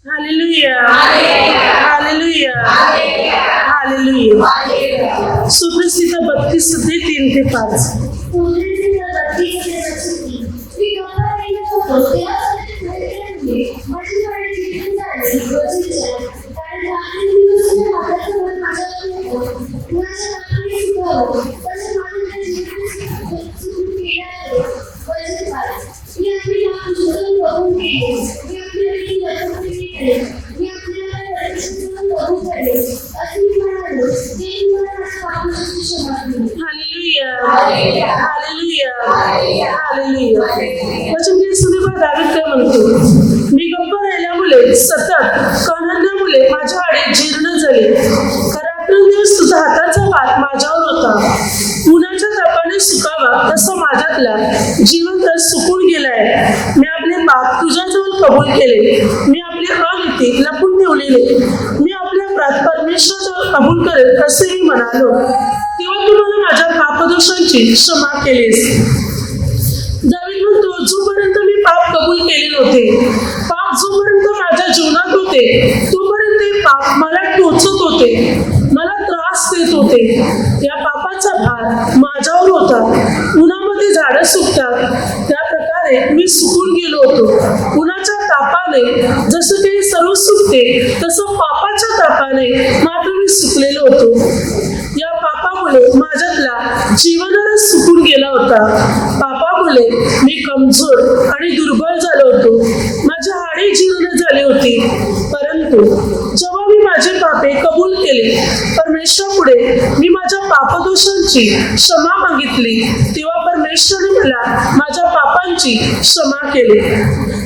Hallelujah, hallelujah, hallelujah. सुप्रसिद्ध 32:3-5. Hallelujah, hallelujah, hallelujah. वचन सुनेबा दावीद काय म्हणतो? मी गप्प राहिल्यामुळे सतत कणल्यामुळे माझ्या हाडे जीर्ण झाले. रात्रंदिवस तुझा हाताचा भार माझ्यावर होता. उन्हाच्या तापाने सुकावा तसा माझ्यातला जिवंत सुकून गेलाय. मी आपले पाप तुझ्याजवळ कबूल केले. मी आपले अनिती लपून ठेवलेले मी आपल्या प्रात परमेश्वराजवळ कबूल करेल असे मी म्हणालो. तेव्हा तू मला माझ्या पापदोषांची क्षमा केलीस. दावीद म्हणतो, जोपर्यंत मी पाप कबूल केले नव्हते, पाप जोपर्यंत माझ्या जीवनात होते, तोपर्यंत ते पाप मला टोचत होते, मला त्रास देत होते. या पापाचा भार माझ्यावर होता. उन्हामध्ये झाडं सुकतात त्या प्रकारे मी सुकून गेलो होतो. उन्हाच्या तापाने जसं काही सर्व सुकते तसं पापाच्या तापाने मात्र मी सुकलेलो होतो. या पापामुळे माझ्यातला जीवनरस सुकून गेला होता. पापामुळे मी कमजोर आणि दुर्बल झालो होतो. माझी हाडे जीर्ण झाली होती. परंतु जेव्हा मी माझे पापे कबूल केले, परमेश्वरापुढे मी माझ्या पापदोषांची क्षमा मागितली, तेव्हा परमेश्वराने मला माझ्या पापांची क्षमा केली.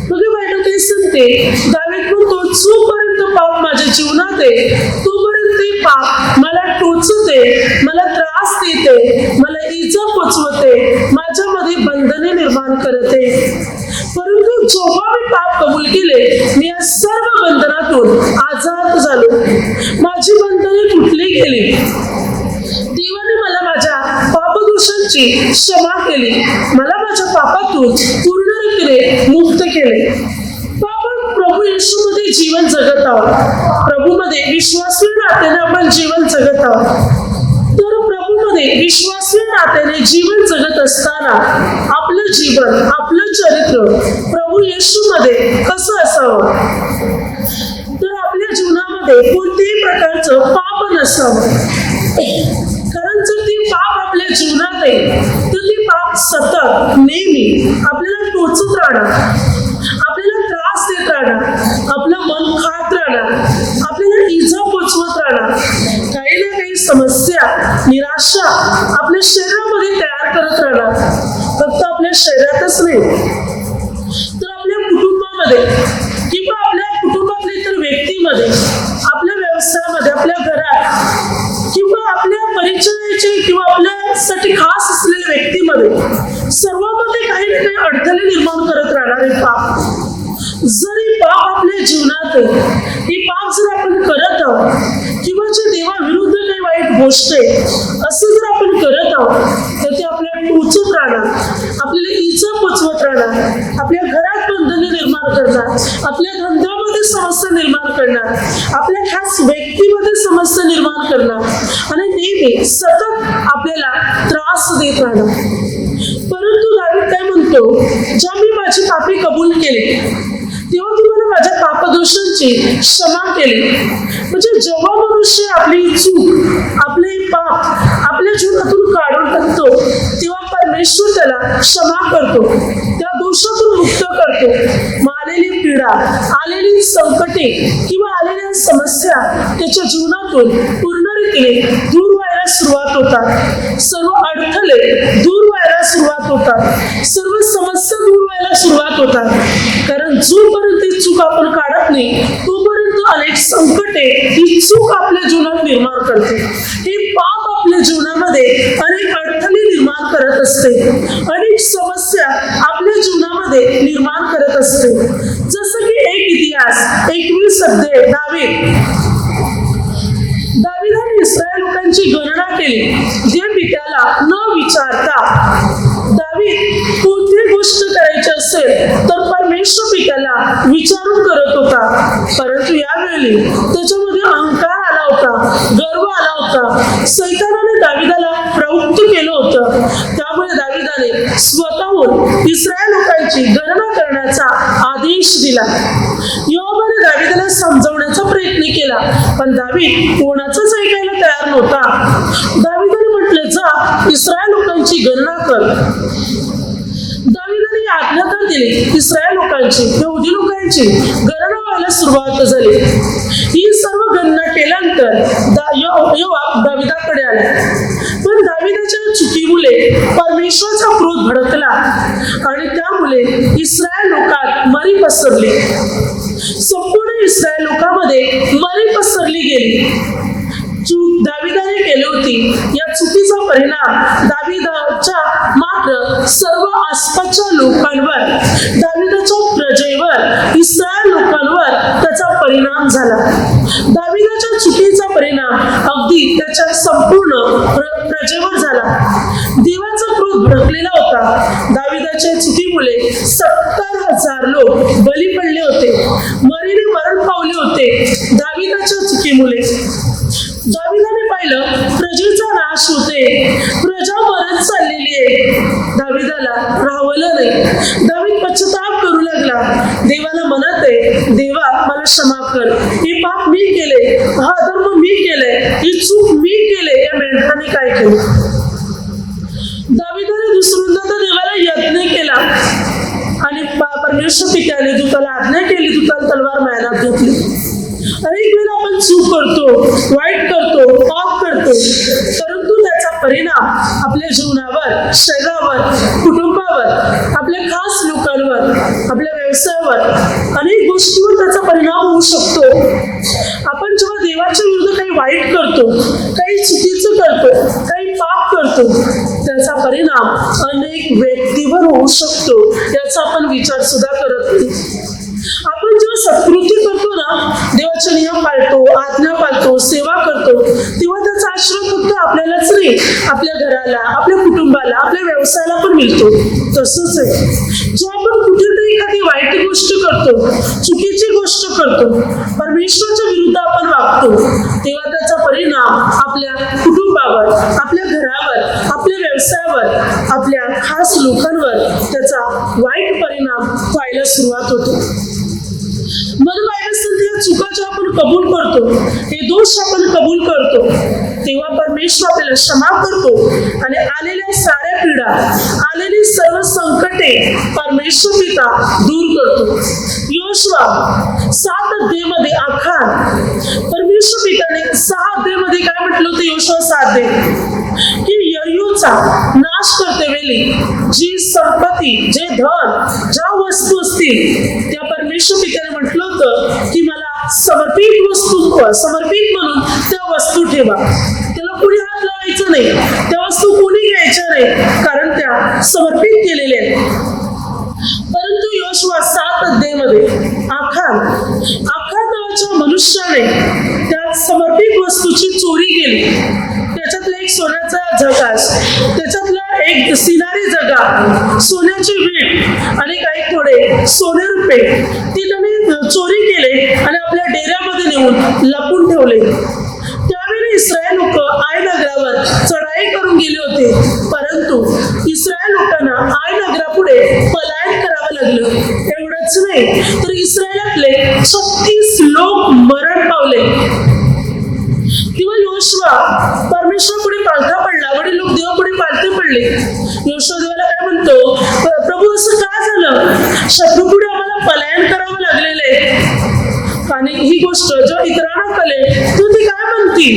मग बायबल काय सांगते? दावीद म्हणतो, जोपर्यंत पाप माझ्या जीवनात आहे तोपर्यंत ते पाप मला टोचते, मला त्रास देते, मला इजा पोचवते, माझ्यामध्ये बंधने निर्माण करते. परंतु जेव्हा मी पाप कबूल केले, मी या सर्व बंधनातून आजाद झालो. माझी बंधने तुटली गेली. देवाने मला माझ्या पापदोषांची क्षमा केली. मला माझ्या पापातून पूर्ण रीतीने मुक्त केले. आपण प्रभू येशूमध्ये जीवन जगत आहोत. प्रभूमध्ये विश्वासू नात्याने आपण जीवन जगत आहोत. तर प्रभूमध्ये विश्वासू नात्याने जीवन जगत असताना आपलं जीवन, आपलं चरित्र प्रभू येशूमध्ये कसं असावं? तर आपल्या जीवनामध्ये कोणत्याही प्रकारचं पाप नसावं. कारण जर ती पाप आपल्या जीवनात आहे तर ती पाप सतत नेहमी आपल्याला टोचत राहणार, आपल्याला त्रास देत राहणार, आपलं मन खात राहणार, आपल्याला इजा पोचवत राहणार. काही ना काही समस्या, निराशा आपल्या शरीरामध्ये तयार करत राहणार. फक्त आपल्या शरीरातच नाही तर आपल्या कुटुंबामध्ये किंवा आपल्या कुटुंबातल्या इतर व्यक्तीमध्ये, आपल्या व्यवसायामध्ये, आपल्या घरात किंवा आपल्या परिचयाचे किंवा आपल्यासाठी खास असलेल्या व्यक्तीमध्ये सर्वांमध्ये काही ना काही अडथळे निर्माण करत राहणारे पाप. जर ही पाप आपल्या जीवनात आहे, ही पाप जर आपण करत आहोत किंवा जे देवाविरुद्ध काही वाईट गोष्ट आहे असं जर आपण करत आहोत तर ते आपल्याला टोचत राहणार, आपल्याला इजा पोचवत राहणार, आपल्या घरात बंधने निर्माण करणार, आपल्या धंद्यामध्ये समस्या निर्माण करणार, आपल्या खास व्यक्तीमध्ये समस्या निर्माण करणार आणि नेहमी सतत आपल्याला त्रास देत राहणार. परंतु दावीद काय म्हणतो? जेव्हा मी माझी पापे कबूल केली तेव्हा तुम्हाला माझ्या पापदोषांची क्षमा केली. म्हणजे जेव्हा मनुष्य आपली चूक, आपले पाप आपल्या जीवनातून काढून टाकतो तेव्हा परमेश्वर त्याला क्षमा करतो, त्या दोषातून मुक्त करतो. मग आलेली पीडा, आलेली संकटे किंवा आलेल्या समस्या त्याच्या जीवनातून पूर्ण रीतीने दूर व्हायला सुरुवात होतात. सर्व अडथळे दूर व्हायला सुरुवात होतात. सर्व समस्या दूर व्हायला सुरुवात होतात. कारण जोपर्यंत ही चूक आपण काढत नाही तोपर्यंत अनेक संकटे ही चूक आपल्या जीवनात निर्माण करते. हे पाप आपल्या जीवनामध्ये अनेक अडथळे निर्माण करत असते, अनेक समस्या आपल्या जीवनामध्ये निर्माण करत असते. जसं की एक इतिहास 21 अध्याय दावीदाने इस्रायल लोकांची गणना केली. देव पित्याला न विचारता दावीद कोणती गोष्ट करायची असेल तर परमेश्वर पित्याला विचारून करत होता. परंतु यावेळी त्याच्यामध्ये अहंकार आला होता, गर्व आला होता. सैतानाने दावीदाला प्रवृत्त केलं होतं. त्यामुळे दावीदाने स्वतःहून इस्रायल लोकांची गणना करण्याचा आदेश दिला. योआबाने दावीदाला समजावण्याचा प्रयत्न केला, पण दावीद कोणाचंच ऐकायला तयार नव्हता. दावीदाने म्हटलं, जा इस्रायल लोकांची गणना कर. दावीदाने ही आज्ञा तर दिली. इस्रायल लोकांची, यहुदी लोकांची गणना व्हायला सुरुवात झाली. ही सर्व गणना केल्यानंतर योआब दावीदाकडे आला. पण दावीदाच्या चुकीमुळे परमेश्वराचा क्रोध भडकला आणि त्यामुळे इस्रायल लोकात मरी पसरली. संपूर्ण इस्रायल लोकांमध्ये मरी पसरली गेली. चूक दावीदाने केली होती. या चुकीचा परिणाम दावीदाच्या मात्र सर्व आसपासच्या लोकांवर, दावीदाच्या प्रजेवर, इस्रायल लोकांवर त्याचा परिणाम झाला. दावीदाच्या चुकीचा परिणाम अगदी त्याच्या संपूर्ण प्रजेवर झाला. देवाचा क्रोध भडकलेला होता. दावीदाच्या चुकीमुळे 70,000 लोक बली पडले होते, मरीने मरण पावले होते. दावीदाच्या चुकीमुळे दावीदाने पाहिलं प्रजेचा नाश होते, प्रजा मरत चाललेली आहे. दावीदाला राहवलं नाही. दावीद पश्चाताप करू लागला. देवाला म्हणत आहे, देवा मला क्षमा कर, हे पाप मी केले, हा अधर्म मी केले, ही चूक मी केले. या मेंढराने काय केलं? दावीदाने दुसऱ्यांदा तर देवाला यत्न केला आणि परमेश्वर पित्याने तू त्याला आज्ञा केली, तू त्याला तलवार मायनात घेतली. अनेक वेळा आपण चूक करतो, वाईट करतो, पाप करतो, परंतु त्याचा परिणाम आपल्या जीवनावर, शरीरावर, कुटुंबावर, आपल्या खास लोकांवर, आपल्या व्यवसायावर, अनेक गोष्टीवर त्याचा परिणाम होऊ शकतो. आपण जेव्हा देवाच्या विरुद्ध काही वाईट करतो, काही चुकीचं करतो, काही पाप करतो, त्याचा परिणाम अनेक व्यक्तीवर होऊ शकतो. याचा आपण विचार सुद्धा करत नाही. आपण जेव्हा सत्कृती करतो ना, देवाचे नियम पाळतो, आज्ञा पाळतो, सेवा करतो, तेव्हा त्याचा आश्रय फक्त आपल्यालाच नाही, आपल्या घराला, आपल्या कुटुंबाला, आपल्या व्यवसायाला पण मिळतो. तसंच आहे, जेव्हा आपण कुठेतरी एखादी वाईट गोष्ट करतो, चुकीची गोष्ट करतो, परमेश्वराच्या विरुद्ध आपण वागतो, तेव्हा त्याचा परिणाम आपल्या कुटुंबावर, आपल्या घरावर, आपल्या व्यवसायावर, आपल्या खास लोकांवर त्याचा वाईट परिणाम व्हायला सुरुवात होतो. म्हणून बायबल सांगते, या चुका जेव्हा आपण कबूल करतो, हे दोष आपण कबूल करतो, तेव्हा परमेश्वर आपल्याला क्षमा करतो आणि आलेल्या साऱ्या पीडा, आलेली सर्व संकटे परमेश्वर पिता दूर करतो. योशुआ 7 अध्यायामध्ये आखान, परमेश्वर पिताने 6 अध्यायामध्ये काय म्हटलं होतं? योशुआ 7 अध्याय की यरीहोचा नाश करते वेळी जी संपत्ती, जे धन, ज्या वस्तू असतील त्या परमेश्वर पित्याने म्हटलं होतं की मला समर्पित म्हणून त्या वस्तू ठेवा. त्याला कुणी हात लावायचं नाही, त्या वस्तू कोणी घ्यायच्या नाही, कारण त्या समर्पित केलेल्या आहेत. परंतु योशुआ 7 अध्यायामध्ये आखान नावाच्या मनुष्याने त्या समर्पित वस्तूची चोरी केली. त्याच्यातला एक सोन्याचा झकास, त्याच्यातला एक सिनारी जगा, सोन्याची वीट आणि काही थोडे सोने रुपये ती त्याने चोरी केले आणि आपल्या डेऱ्यामध्ये नेऊन लपून ठेवले. त्यावेळी इस्रायल लोक आय नगरावर चढाई करून गेले होते, परंतु इस्रायल लोकांना आय नगरापुढे पलायन करावं लागलं. एवढंच नाही तर इस्रायलातले 36 लोक मरण पावले. किंवा योशुआ परमेश्वर पुढे पालथा पडला, वडील लोक देवापुढे पालथे पडले. योशुआ देवाला काय म्हणतो, प्रभू असं का झालं? शत्रू पुढे आम्हाला पलायन करावं लागलेलं आहे. आणि ही गोष्ट जेव्हा इतरांना कळेल तू ती काय म्हणती,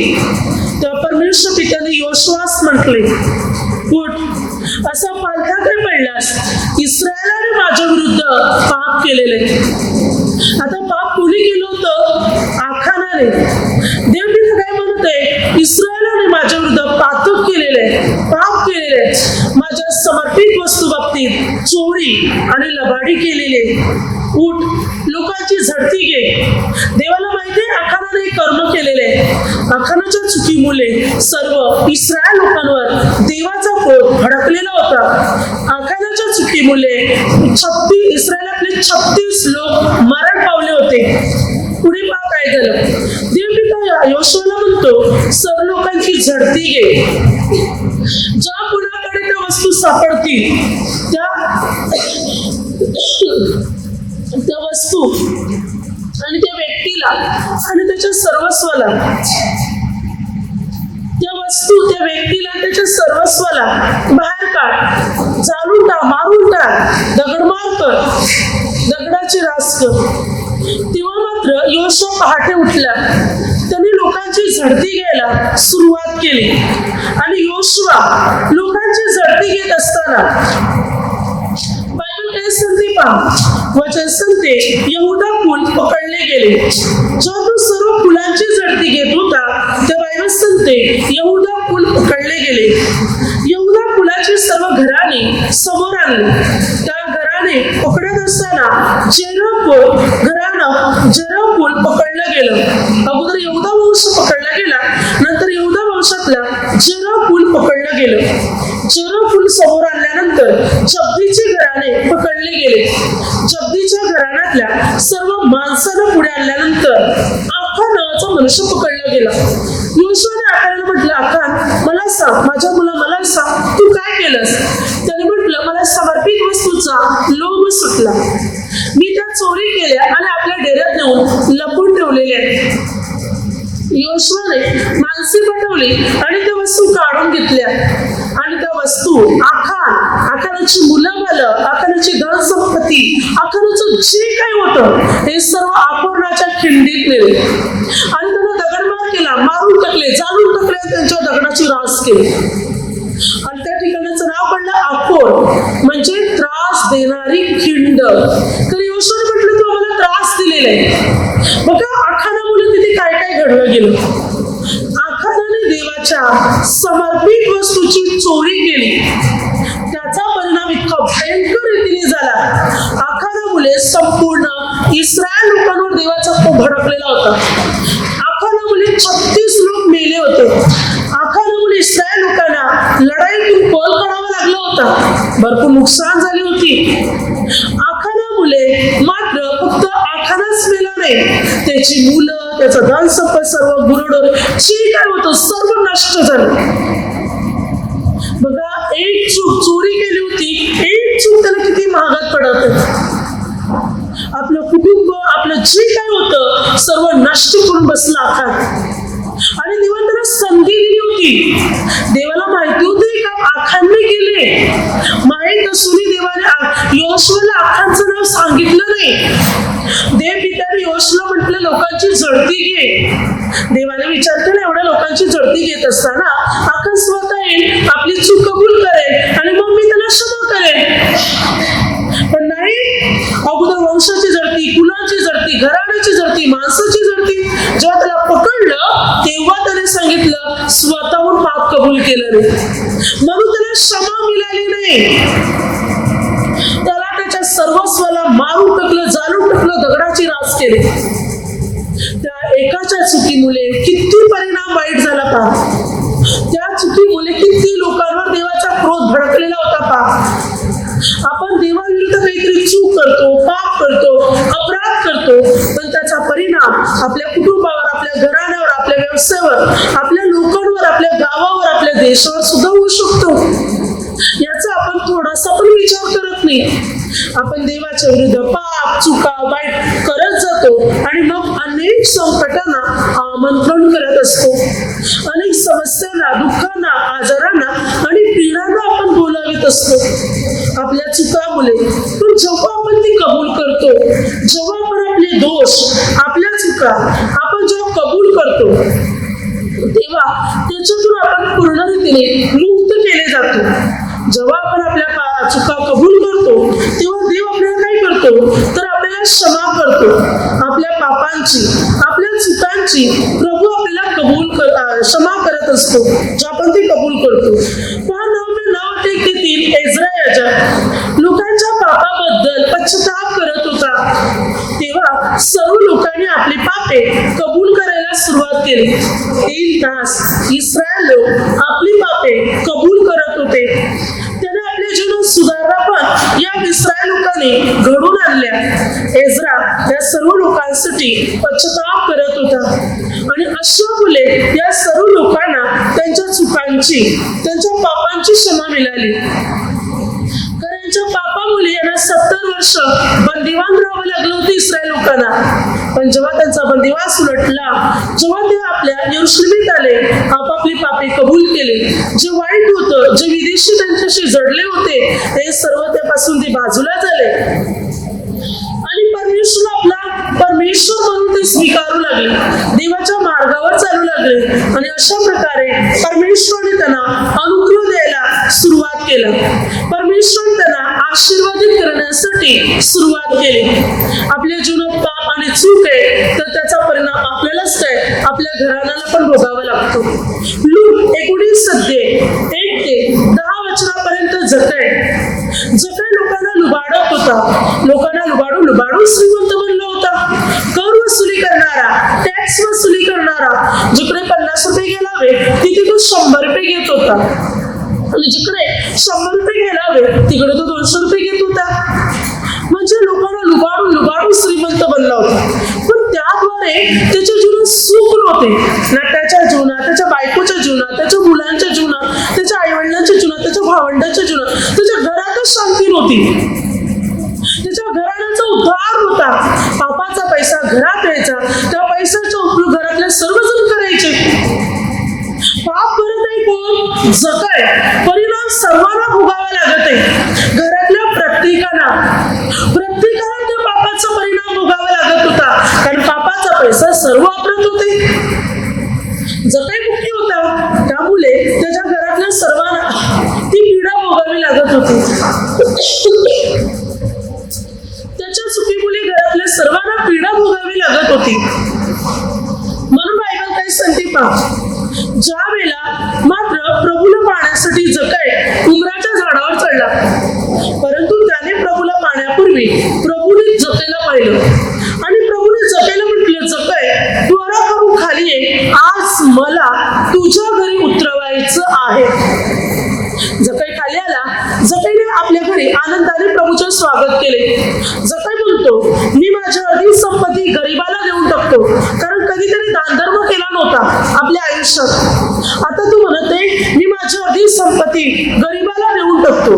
तेव्हा परमेश्वर पित्याने योशुआस म्हटले, उठ, असा पालथा काय पडलास? इस्रायलाने माझ्या विरुद्ध पाप केलेले. आता पाप कोणी केलं होतं? आखानाने. देव तिथे काय म्हणत आहे? इस्रायलाने माझ्या विरुद्ध पातक केलेले, पाप केलेले, माझ्या समर्पित वस्तू बाबतीत चोरी आणि लबाडी केलेली. उठ, लोकांची झडती घे. देवाला माहिती आहे आखानाने कर्म केलेले, आखानाच्या चुकीमुळे सर्व इस्रायल लोकांवर देवाचा क्रोध भडकलेला होता. आखानाच्या चुकीमुळे इस्रायलातले 36 लोक मरण पावले होते. पुढे पहा काय झालं. देवपिता योशुआला म्हणतो, सर्व लोकांची झडती घे. ज्या कुणाकडे त्या वस्तू सापडतील त्या वस्तू आणि त्या व्यक्तीला आणि त्याच्या सर्वस्वाला, त्याच्या सर्वस्वाला बाहेर काढ, जाळून टाक, मारून टाक, दगडमार कर, दगडाची रास कर. तेव्हा मात्र योशुआ पहाटे उठला. त्यांनी लोकांची झडती घ्यायला सुरुवात केली आणि योशुआ लोकांची झडती घेत असताना बायबल काय सांगते पहा. वचन सांगते, यहुदा कुल पकडले गेले. जेव्हा तो सर्व फुलांची झडती घेत होता त्या बायबल सांगते यहुदा कुल पकडले गेले. यहुदा कुलाची सर्व घराणे समोर आणली. त्या घराणे पकडत असताना जेरह कुल पकडलं गेलं. अगोदर यहुदा वंश पकडला गेला, नंतर यहुदा वंशातला जेरह कुल पकडलं गेलं. जेरह कुल समोर आणल्यानंतर जब्दीचे घराणे पकडले गेले. जब्दीच्या घराण्यातल्या सर्व माणसांना पुढे आणल्यानंतर आखान नावाचा मनुष्य पकडला गेला. योशुआने आखानाला म्हटलं, आखान मला सांग, माझ्या मुला मला सांग, तू काय केलंस? त्याने म्हटलं, मला समर्पित वस्तूचा लोभ सुटला. मी त्या चोरी केल्या आणि आपल्या डेऱ्यात नेऊन लपून ठेवलेल्या आहेत. योशुआने माणसे पाठवली आणि त्या वस्तू काढून घेतल्या आणि त्या वस्तू आखानाची मुलं बालं, आखानाची धनसंपत्ती, आखानाचं जे काही होतं हे सर्व आकोरणाच्या खिंडीत नेले आणि त्यांना दगडमार केला, मारून टाकले, जाळून टाकले, त्यांच्या दगडाची रास केली. आणि त्या ठिकाणाचं नाव पडलं आकोर, म्हणजे त्रास देणारी खिंड. तर योशुआने म्हटलं, तू आम्हाला त्रास दिलेला आहे. बघा आखानामुळे तिथे काय काय घडलं गेलं. आखानाने देवाच्या समर्पित वस्तूची चोरी केली. त्याचा परिणाम इतका भयंकर रीतीने झाला. आखानामुळे संपूर्ण इस्रायल लोकांवर देवाचा कोप भडकलेला होता. आखानामुळे 36 लोक मेले होते. आखानामुळे इस्रायल लोकांना लढाईतून पळ काढावा लागला होता. भरपूर नुकसान झाली होती. आखानामुळे मात्र फक्त आखानाच मेला नाही, त्याची मुलं, त्याचं धनसंपत्ती, सर्व गुरढोर जे काय होतं सर्व नष्ट झालं. बघा, एक चूक चोरी केली होती, एक चूक त्याला किती महागात पडत. आपलं कुटुंब, आपलं जे काय होतं सर्व नष्ट करून बसला आखान. आणि देवाने त्याला संधी दिली होती. देवाला माहिती होती का आखानने केले, माहीत असूनही देवाने योशुआला आखानचं नाव सांगितलं नाही. देवपित्याने योशुआला म्हटलं, लोकांची झडती घे. देवाने विचार केला, एवढ्या लोकांची झडती घेत असताना आखान स्वतः येईल, आपली चूक कबूल करेल आणि मग मी त्याला क्षमा करेल. पण नाही, अगोदर वंशाची झडती, कुलाची झडती, घराण्याची झडती, माणसाची झडती. जेव्हा त्याला पकडलं तेव्हा त्याने सांगितलं, स्वतःहून पाप कबूल केलं नाही, म्हणून त्याला क्षमा मिळाली नाही. त्याला त्याच्या सर्वस्वाला मारून टाकलं, जाळून टाकलं, दगडाची रास केली. त्या एकाच्या चुकीमुळे किती परिणाम वाईट झाला पहा. त्या चुकीमुळे किती लोकांवर देवाचा क्रोध भडकलेला होता पहा. आपण देवाविरुद्ध काहीतरी चूक करतो, पाप करतो, अपराध करतो, पण त्याचा परिणाम आपल्या कुटुंबावर, आपल्या घराण्यावर, आपल्या व्यवसायावर, आपल्या लोकांवर, आपल्या गावावर, आपल्या देशावर सुद्धा होऊ शकतो. याचा आपण थोडासा पण विचार करत नाही. आपण देवाच्या विरुद्ध पाप, चुका, वाईट करत जातो आणि मग अनेक संकटांना आमंत्रण करत असतो. अनेक समस्यांना, दुःखांना, आजारांना आणि पीडांना आपण बोलावित असतो आपल्या चुकामुळे. पण जेव्हा आपण ती कबूल करतो, जेव्हा आपण आपले दोष, आपल्या चुका आपण जेव्हा कबूल करतो, तेव्हा त्याच्यातून आपण पूर्ण रीतीने मुक्त केले जातो. जेव्हा आपण आपल्या चुका कबूल करतो तेव्हा देव आपल्याला काय करतो, तर आपल्याला क्षमा करतो. आपल्या पापांची, आपल्या चुकांची प्रभू आपल्याला क्षमा करत असतो, जेव्हा आपण ती कबूल करतो. पहा, 9:9 एज्रा याजक लोकांच्या पापाबद्दल पश्चाताप करत होता. तेव्हा सर्व लोकांनी आपली पापे कबूल करायला सुरुवात केली. 3 तास इस्रायल लोक आपली पापे कबूल करत होते. त्याने आपल्या जीवनात सुधारणा पण या इस्रायल लोकांनी घडून आणल्या. एज्रा या सर्व लोकांसाठी पश्चाताप करत होता आणि अशा मुले या सर्व लोकांना त्यांच्या चुकांची, त्यांच्या पापांची क्षमा मिळाली. यांच्या पापामुळे यांना 70 वर्ष बंदिवान राहावं लागलं होतं इस्रायल लोकांना. पण जेव्हा त्यांचा बंदिवास उलटला, जेव्हा ते आपल्या यरूशलेमीत आले, आपापली पापे कबूल केले, जे वाईट होतं, जे विदेशी त्यांच्याशी जडले होते, ते सर्व त्यापासून ते बाजूला झाले आणि परमेश्वर म्हणून ते स्वीकारू लागले, देवाच्या मार्गावर चालू लागले आणि अशा प्रकारे परमेश्वराने त्यांना अनुग्रह द्यायला सुरुवात केला. परमेश्वर त्यांना आशीर्वादित करण्यासाठी सुरुवात केली. आपल्या जीवनात पाप आणि चूक आहे तर त्याचा परिणाम आपल्यालाच काय, आपल्या घराण्याला पण भोगावा लागतो. लूक 19 अध्याय 1 ते 10 वचनापर्यंत जखय लोकांना लुबाडत होता. लोकांना लुबाडून श्रीमंत बनला होता. कर वसुली करणारा, टॅक्स वसुली करणारा, जिकडे 50 रुपये गेलावे तिथे तो 100 रुपये घेत होता आणि जिकडे 100 रुपये गेलावे तिकडे तो 200 रुपये घेत होता. म्हणजे लोकांना लुबाडून श्रीमंत बनला होता. पण त्याद्वारे त्याच्या जीवनात सुख नव्हते, ना त्याच्या जीवनात, त्याच्या बायकोच्या जीवनात, त्याच्या मुलांच्या जीवनात, त्याच्या आईवडिलांच्या जीवनात, त्याच्या भावंडाच्या जीवनात, त्याच्या घरातच शांती नव्हती. त्याच्या घराण्याचा उद्धार होता. पापाचा पैसा घरात यायचा, त्या पैशाचा उपयोग घरातले सर्वजण करायचे. पाप करत आहे कोण? जखय. परिणाम सर्वांना भोगावा लागत आहे. घरातल्या प्रत्येकाला त्या पापाचा परिणाम भोगावा लागत होता, कारण पापाचा पैसा सर्व वापरत होते. जखय मुक्ती होता, त्यामुळे त्याच्या घरातल्या सर्वांना ती पीडा भोगावी लागत होती. त्याच्या चुकीमुळे घरातल्या सर्वांना पीडा भोगावी लागत होती. म्हणून बायबल काय सांगते पहा, ज्या वेळेला मात्र प्रभूला पाहण्यासाठी जखय उमराच्या झाडावर चढला, परंतु त्याने प्रभूला पाहण्यापूर्वी प्रभूने जखयला पाहिलं आणि प्रभूने जखयला म्हटलं, जखय त्वरा करून खाली ये, आज मला तुझ्या घरी उतरवायचं आहे. जखय खाली आला. जखयने आपल्या घरी आनंदाने प्रभूचे स्वागत केले. जखय म्हणतो, मी माझ्या अर्धी संपत्ती गरिबाला देऊन टाकतो, कारण कधी त्याने दानधर्म केला नव्हता आपल्या आयुष्यात. आता तू म्हणते मी माझी अर्धी संपत्ती गरिबाला देऊन टाकतो.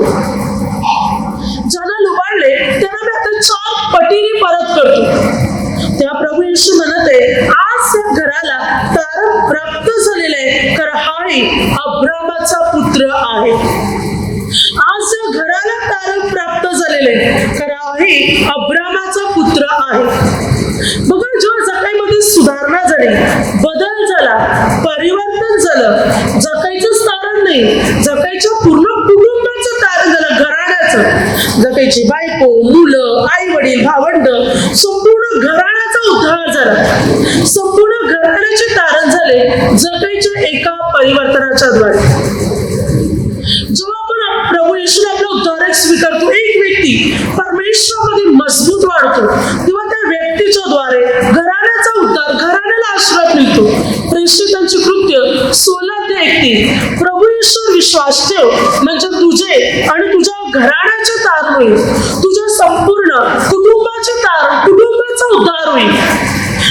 ज्यांना लुबाडले त्यांना मी आता 4 पटीने परत करतो. त्या प्रभू येशू म्हणते, आज त्या घराला तारण प्राप्त झालेले आहे, कारण हाही अब्रामाचा पुत्र आहे. आज या घराला तारण प्राप्त झालेले आहे, कारण हाही अब्रामाचा पुत्र आहे. बघा, जेव्हा जखयमध्ये सुधारणा झाली, बदल झाला, परिवर्तन झालं, जखयचंच तारण नाही, जखयच्या पूर्ण कुटुंबाचं तारण झालं, घराण्याचं. जखयची बायको, मुलं, आई वडील, भावंड, संपूर्ण घराण्याचा उद्धार झाला. संपूर्ण घराण्याचे तारण झाले जखयच्या एका परिवर्तनाच्या द्वारे. जेव्हा आपण प्रभू येशूला आपला उद्धारक स्वीकारतो, एक व्यक्ती परमेश्वरामध्ये मजबूत वाढतो, तेव्हा त्या व्यक्तीच्या द्वारे घराण्याचा उद्धार, घराण्याला आशीर्वाद मिळतो. प्रेषितांची कृत्य 16-31. प्रभू येशूवर विश्वास ठेव, म्हणजे तुझे आणि तुझ्या घराण्याचे तारण होईल. तुझ्या संपूर्ण कुटुंबाचा उद्धार होईल.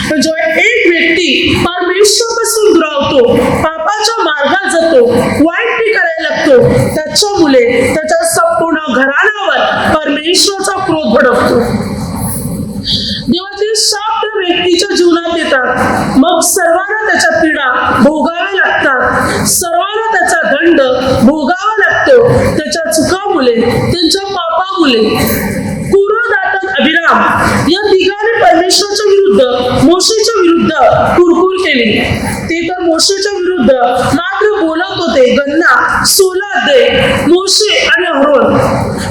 म्हणजे एक व्यक्ती परमेश्वरापासून दुरावतो, पापाच्या मार्गात जातो, वाईट करायला लागतो, त्याच्यामुळे त्याच्या संपूर्ण घराण्यावर परमेश्वराचा क्रोध भडकतो. देवाचे शाप त्या व्यक्तीच्या जीवनात येतात. मग सर्वांना त्याच्या पीडा भोगाव्या लागतात, सर्वांना त्याचा दंड भोगावा लागतो. त्याच्या चुकामुळे, त्यांच्या पापामुळे. कोरह, दातान, अबिराम या तिघांनी परमेश्वराच्या विरुद्ध, मोशेच्या विरुद्ध कुरकुर केली. ते तर मोशेच्या विरुद्ध मात्र बोलत होते. गन्ना 16 अध्याय. मोशे आणि अहरोन.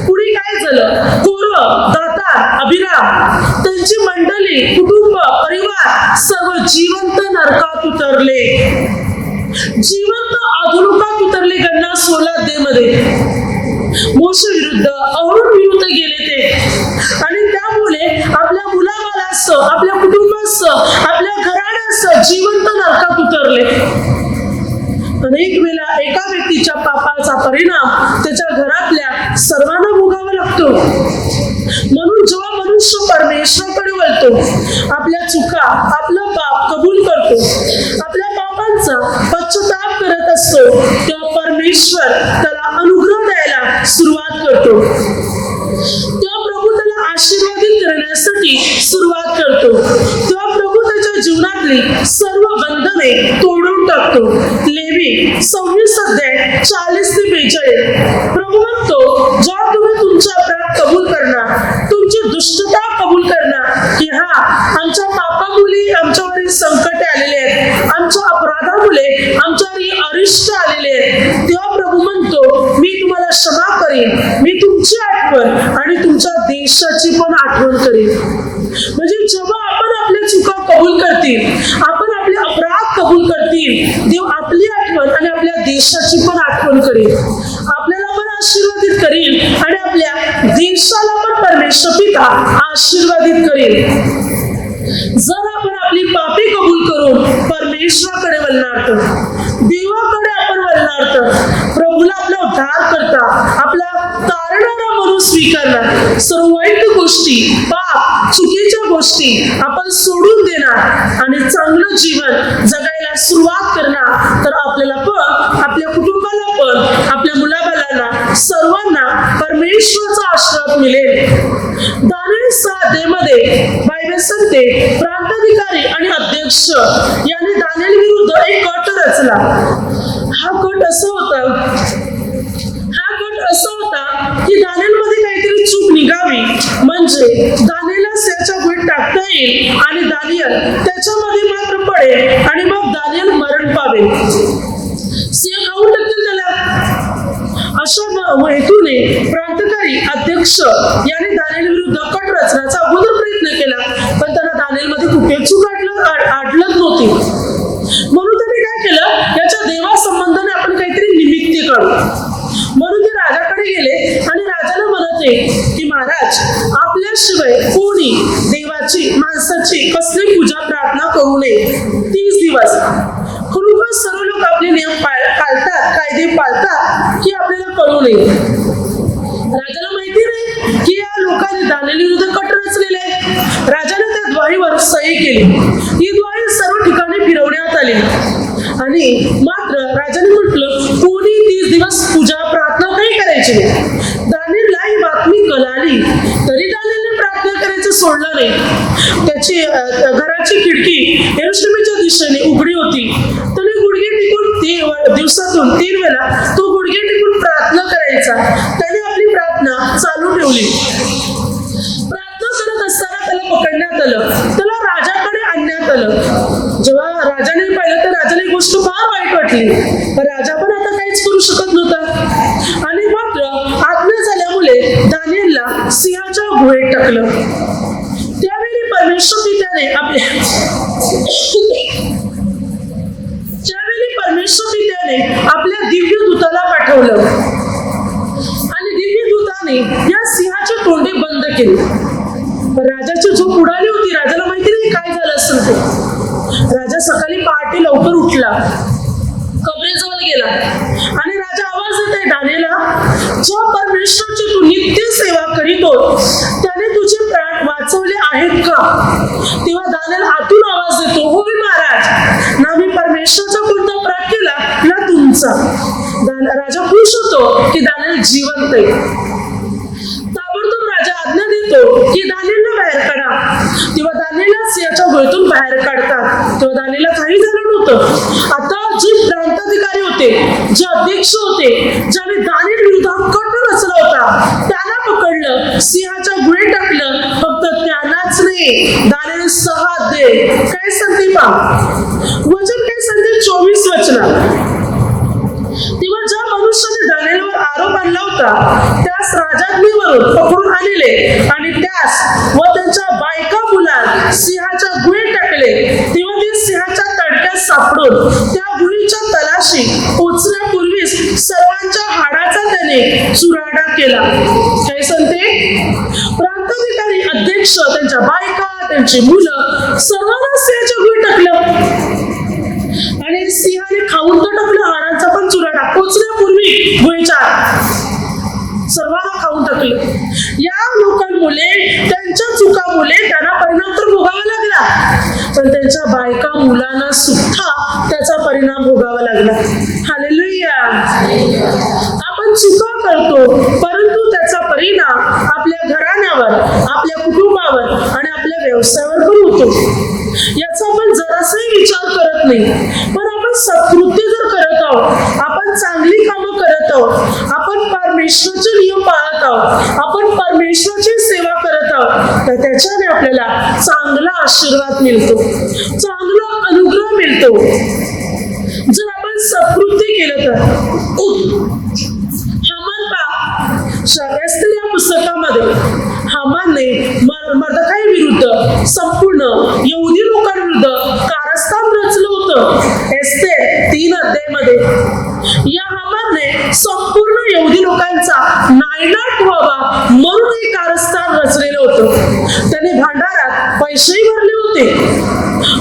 पुढे काय झालं? कोरह, दातान, अबिराम त्यांची मंडळी, कुटुंब, परिवार सर्व जिवंत नरकात उतरले, जिवंत अधोलोकात उतरले. गन्ना 16 अध्याय मध्ये मोशे विरुद्ध, अहरोन विरुद्ध गेले ते. आणि त्यामुळे आपल्या मुलाबाळासह, आपल्या कुटुंबासह, आपल्या घराण्यासह, जिवंत नरकात उतरले. अनेक वेळा एका व्यक्तीच्या पापाचा परिणाम त्याच्या घरातल्या सर्वांना भोगावा लागतो. म्हणून जेव्हा मनुष्य परमेश्वराकडे वळतो, आपल्या चुका, आपला पाप कबूल करतो, आपल्या पापांचा पश्चाताप करत असतो, तेव्हा परमेश्वर त्याला अनुग्रह द्यायला सुरुवात करतो. तेव्हा प्रभू त्याला आशीर्वादित करण्यासाठी सुरुवात करतो. तेव्हा प्रभू त्याच्या जीवनातली सर्व बंधने तोडून टाकतो. लेवी 26 अध्याय 40 ते 42. प्रभू म्हणतो, जेव्हा तुम्ही तुमचा अपराध कबूल करणार, तुमची दुष्टता कबूल करणार की हा आमच्या पापामुळे आमच्यावरील संकट आलेले आहेत, आमच्या अपराधामुळे आमच्यावर अरिष्ट आलेले आहेत, तेव्हा प्रभू म्हणतो, मी तुम्हाला क्षमा करीन. मी तुमची आठवण आणि तुमच्या देशाची पण आठवण करीन. म्हणजे जेव्हा आपण आपल्या चुका कबूल करतील, आपण आपले अपराध कबूल करतील, देव आपली आठवण आणि आपल्या देशाची पण आठवण करेल, आपल्याला पण आशीर्वादित करेल आणि आपल्या देशाला पण परमेश्वर पिता आशीर्वादित करेल. जर आपण आपली पापे कबूल करून परमेश्वराकडे वळणार तर, देवाकडे आपण वळणार तर, प्रभूला आपला उद्धार करता, आपला तारणारा म्हणून स्वीकारणार, सर्व वाईट गोष्टी, पाप, चुकीच्या गोष्टी आपण सोडून देणार आणि चांगलं जीवन जगायला सुरुवात करणार, तर आपल्याला पण, आपल्या कुटुंबाला पण, आपल्या मुलाबाळांना सर्वांना परमेश्वराचा आशीर्वाद मिळेल. दानिएल 6 मध्ये बायबल सांगते, प्रांताधिकारी आणि अध्यक्ष यांनी दानिएल विरुद्ध एक गट रचला. हा गट असा होता की दानिएल मध्ये काहीतरी चूक निघावी, म्हणजे दानिएलला सिंहाच्या गुहेत टाकता येईल आणि दानिएल त्याच्यामध्ये मात्र पडेल आणि मग दानिएल मरण पावेल. सिंह खाऊन टाकतील त्याला. अशा हेतूने प्रांतकारी अध्यक्ष यांनी दानिएल विरुद्ध कट रचण्याचा अगोदर प्रयत्न केला, पण त्यांना दानिएल मध्ये कुठे चूक आढळत नव्हती. म्हणून त्यांनी काय केलं, याच्या देवा संबंधाने आपण काहीतरी निमित्त काढू. म्हणून ते राजाकडे गेले आणि राजाला म्हणते की महाराज, आपल्याशिवाय कोणी देवाची, माणसाची कसली पूजा प्रार्थना करू नये. 30 दिवस खरोखर सर्व लोक आपले नियम पाळतात, कायदे पाळतात की आपल्याला कळू नये. राजाला माहिती नाही की या लोकांनी दानिएल विरुद्ध कट रचलेले आहे. राजाने त्या द्वाहीवर सही केली. ही द्वाही सर्व ठिकाणी फिरवण्यात आली आणि मात्र राजाने म्हटलं, कोणी 30 दिवस पूजा प्रार्थना नाही करायची. दानिएलला ही बातमी कळाली तरी दानिएलने प्रार्थना करायचं सोडलं नाही. त्याची घराची खिडकी यरूशलेमच्या दिशेने उघडी होती. त्याने गुडघे टेकून दिवसातून 3 वेळा तो गुडघे टेकून प्रार्थना करायचा. त्याने आपली प्रार्थना चालू ठेवली. प्रार्थना करत असताना त्याला पकडण्यात आलं, त्याला राजाकडे आणण्यात आलं. जेव्हा राजाने पाहिलं तर राजाला ही गोष्ट फार वाईट वाटली, पण राजा पण आता काहीच करू शकत नव्हता आणि मात्र आज्ञा झाल्यामुळे दानिएलला सिंहाच्या गुहेत टाकलं. त्यावेळी परमेश्वर पित्याने आपल्या दिव्य दूताला पाठवलं आणि दिव्य दूताने या सिंहाचे तोंडे बंद केले. राजाची झोप उडाली होती. राजाला माहिती नाही काय झालं असेल ते. राजा सकाळी पहाटे लवकर उठला, कबरेजवळ गेला आणि राजा आवाज देत आहे दानिएला, जो परमेश्वराची तू नित्य सेवा करीतो त्याने तुझे प्राण वाचवले आहेत का? तेव्हा दानिएल आतून आवाज देतो, होय महाराज, ना मी परमेश्वराचा कोणता अपराध केला ना तुमचा. राजा खुश होतो की दानिएल जिवंत आहे. ताबडतोब राजा आज्ञा देतो की दानिएलला बाहेर काढा. तेव्हा दानिएलला सिंहाच्या गुहेतून बाहेर काढतात. तेव्हा दानिएलला काही झालं नव्हतं. आता जे प्रांताधिकारी होते, जे अध्यक्ष होते, ज्याने दानिएल विरुद्ध कट रचला होता, त्यांना पकडलं, सिंहाच्या गुहेत टाकलं. फक्त त्यांनाच नाही, दानिएल 6 अध्याय काय सांगते पहा, वचन काय सांगते 24 वचनात. तेव्हा ज्या मनुष्याने दानिएलवर आरोप आणला होता त्यास राजाज्ञेवरून पकडून आणले आणि त्यास व त्यांच्या बायका मुलांना सिंहाच्या गुहेत टाकले. तेव्हा ते सिंहाच्या तडक्यात सापडून त्या गुहेच्या तलाशी पोचण्यापूर्वीच सर्वांच्या हाडाचा त्याने चुराडा केला. काय सांगते, प्रांताधिकारी अध्यक्ष, त्यांच्या बायका, त्यांची मुलं सर्वांना सिंहाच्या गुहेत टाकलं. सर्वांना खाऊन टाकलं. या लोकांमुळे, त्यांच्या चुकामुळे त्यांना परिणाम तर भोगावा लागला, पण त्यांच्या बायका मुलांना सुद्धा त्याचा परिणाम भोगावा लागला. हालेलुया. आपण चुका करतो, परंतु त्याचा परिणाम आपल्या घराण्यावर, आपल्या कुटुंबावर आणि आपल्या व्यवसायावर पण होतो. याचा आपण जरासाही विचार करत नाही. पण आपण सत्कृत्य जर करत आहोत, आपण चांगली कामं करत आहोत, आपण परमेश्वराचे नियम पाळत आहोत, आपण परमेश्वराची सेवा करत आहोत, तर त्याच्याने आपल्याला चांगला आशीर्वाद मिळतो, चांगला अनुग्रह मिळतो. जर आपण सत्कृत्य केलं तर. हामान पहा, एस्तेर या पुस्तकामध्ये हामानने मर्दखाई विरुद्ध, संपूर्ण यहुदी लोकांविरुद्ध कारस्थान रचलं होतं. एस्तेर 3 अध्यायामध्ये या हामानने संपूर्ण यहुदी लोकांचा नायनाट व्हावा म्हणून हे कारस्थान रचलेलं होतं. त्याने भांडारात पैसेही भरले होते.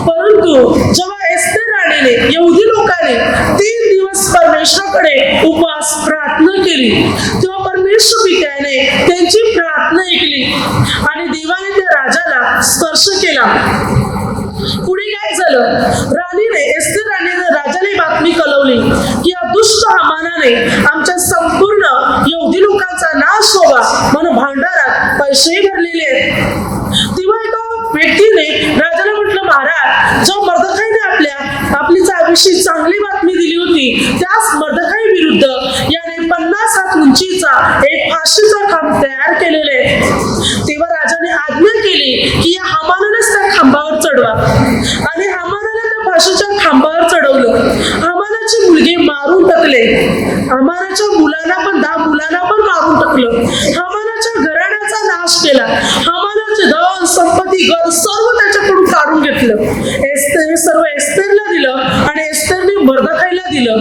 परंतु जेव्हा एस्तेर राणीने, यहुदी लोकांनी 3 दिवस परमेश्वराकडे उपवास प्रार्थना केली, तेव्हा परमेश्वर पित्याने त्यांची प्रार्थना ऐकली आणि देवाने त्या राजाला स्पर्श केला. पुढे काय झालं? एस्तेर राणीने राजाला बातमी कळवली की या दुष्ट हामानाने आमच्या संपूर्ण यहुदी लोकांचा नाश व्हावा म्हणून भांडारात पैसेही भरलेले आहेत. तेव्हा एका व्यक्तीने राजाला म्हटलं, महाराज, जो मर्दखाईने आपली चांगली बातमी दिली होती, त्याच मर्दखाई विरुद्ध याने 50 हात उंचीचा एक फाशीचा खांब तयार केलेले. तेव्हा राजाने आज्ञा केली की या हामानालाच त्या खांबावर चढवा आणि हामानाला त्या फाशीच्या खांबावर चढवलं. हामानाची मुलगी मारून टाकले. हामानाच्या मुलांना पण 10 मुलांना पण मारून टाकलं. हामानाच्या घराण्याचा नाश केला. हामानाचे धन संपत्ती घर सर्व त्याच्याकडून काढून घेतलं. हे सर्व एस्तेरला दिलं आणि एस्तेरने मर्दखाईला दिलं.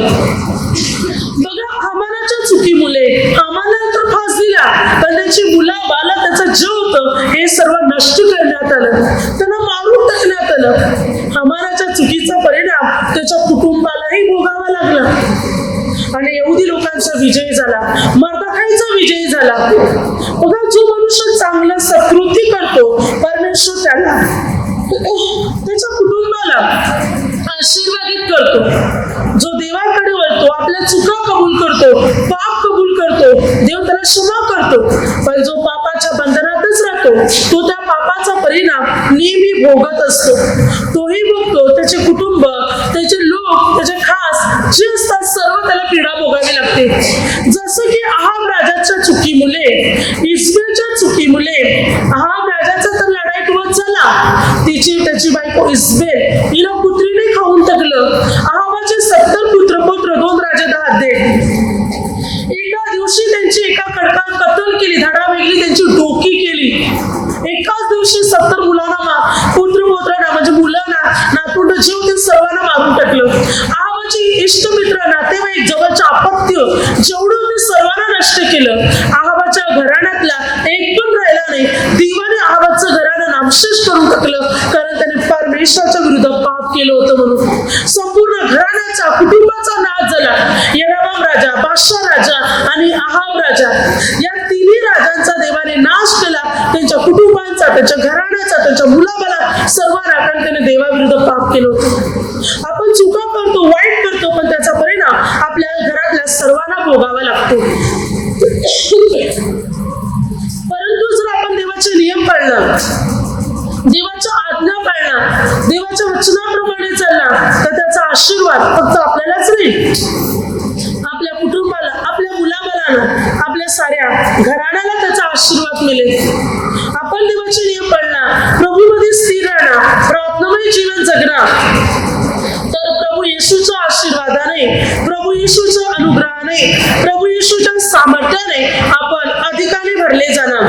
बघा, हामानाच्या चुकीमुळे हामानाला तर फास दिला, पण त्याची मुलं बाला, त्याचं जीव होतं, हे सर्व नष्ट करण्यात आलं, त्यांना मारून टाकण्यात आलं. हामानाच्या चुकीचा परिणाम त्याच्या कुटुंबालाही भोगावा लागला आणि यहुदी लोकांचा विजय झाला, मर्दखाईचा विजय झाला. बघा, जो मनुष्य चांगलं सत्कृत्य करतो, परमेश्वर त्याला, त्याच्या कुटुंबाला आशीर्वादित करतो. जो देवाकडे वळतो, आपल्या चुका कबूल करतो, पाप कबूल करतो, देव त्याला क्षमा करतो. पण जो पापाच्या बंधनातच राहतो, तो त्या पापाचा परिणाम नेहमी भोगत असतो. तोही भोगतो, त्याचे कुटुंब, त्याचे लोक, त्याचे खास जे असतात, सर्व त्याला पीडा भोगावी लागते. जसं की अहाब राजाच्या चुकीमुळे, इस्बेलच्या चुकीमुळे अहाब राजाचा तर लढाईत वध झाला. त्याची बायको इस्बेल, हिला कुत्रीने खाऊन टाकलं. अहाबाचे 70 पुत्र 2 राजा 10 अध्याय. एका दिवशी त्यांची एका खडकात कत्तल केली, धडा वेगळी त्यांची डोकी केली. एकाच दिवशी 70 मुलांना, पुत्रांना, म्हणजे मुलांना, नातूंड जीव ते सर्वांना मारून टाकलं. अहाबाची इष्टमित्र, नातेवाईक, जवळचे अपत्य जेवढं ते सर्वांना नष्ट केलं. अहाबाच्या घराण्यातला एक पण राहिला नाही. देवाने अहाबाचं घराणं नामशेष करून टाकलं, कारण त्याने परमेश्वराच्या विरुद्ध पाप केलं होतं म्हणून. संपूर्ण घराण्याचा, कुटुंबाचा नाश झाला. यरोबाम राजा, बादशाह राजा आणि अहाब राजा, या तिन्ही राजांचा देवाने नाश केला. त्यांच्या कुटुंबांचा, त्यांच्या घराण्याचा, त्यांच्या मुलाबाला सर्वांना, कारण त्याने देवाविरुद्ध पाप केलं होतं. आपण चुका करतो, वाईट करतो, पण त्याचा परिणाम आपल्या घरातल्या सर्वांना भोगावा लागतो. परंतु जर आपण देवाचे नियम पाळला, देवाच्या आज्ञा पाळला, देवाच्या वचनाप्रमाणे चालला, तर त्याचा आशीर्वाद फक्त आपल्यालाच नाही, आपल्या कुटुंबाला, आपल्या मुलाबाळांना, आपल्या साऱ्या घराण्याला त्याचा आशीर्वाद मिळेल. आपण देवाचे नियम पाळला, प्रभूमध्ये स्थिर राहणार, प्रार्थनामय जीवन जगणार, तर प्रभू येशूच्या आशीर्वादाने, प्रभू येशूच्या अनुग्रहाने, प्रभू येशूच्या सामर्थ्याने आपण अधिकाने भरले जाणार.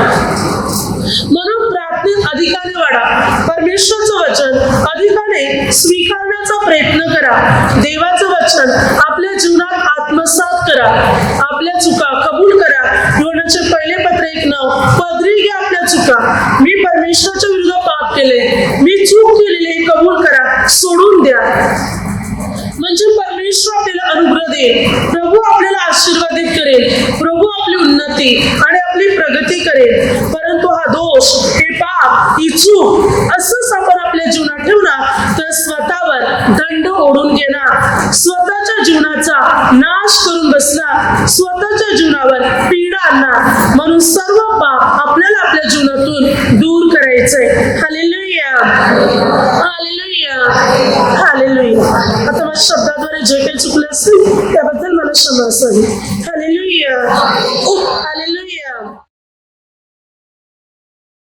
म्हणून प्रार्थनेत अधिकाने वाढा, परमेश्वरचं वचन अधिकाने स्वीकारण्याचा प्रयत्न करा, देवाचं वचन आपल्या जीवनात आत्मसात करा, आपल्या चुका कबूल करा. योनाचे 1 पत्र 1:9, पदरी घ्या आपल्या चुका, मी परमेश्वराच्या विरुद्ध पाप केले, मी चूक केलेली कबूल करा, सोडून द्या, म्हणजे परमेश्वर आपल्याला अनुग्रह देईल, प्रभू आपल्याला आशीर्वादित करेल, प्रभू आपली उन्नती आणि आपली प्रगती करेल. परंतु हा दोष, हे पाप, ही चूक असंच आपण आपल्या जीवनात ठेवणार तर स्वतःवर दंड ओढून घेणार, स्वतःच्या जीवनाचा नाश करून बसणार, स्वतःच्या जीवनावर पीडा आणणार. म्हणून सर्व पाप आपल्याला आपल्या जीवनातून दूर करायचंय. Hallelujah, hallelujah, hallelujah. आता माझ्या शब्दाद्वारे जे काही चुकले असतील त्याबद्दल मला क्षमा असावी. Hallelujah, hallelujah.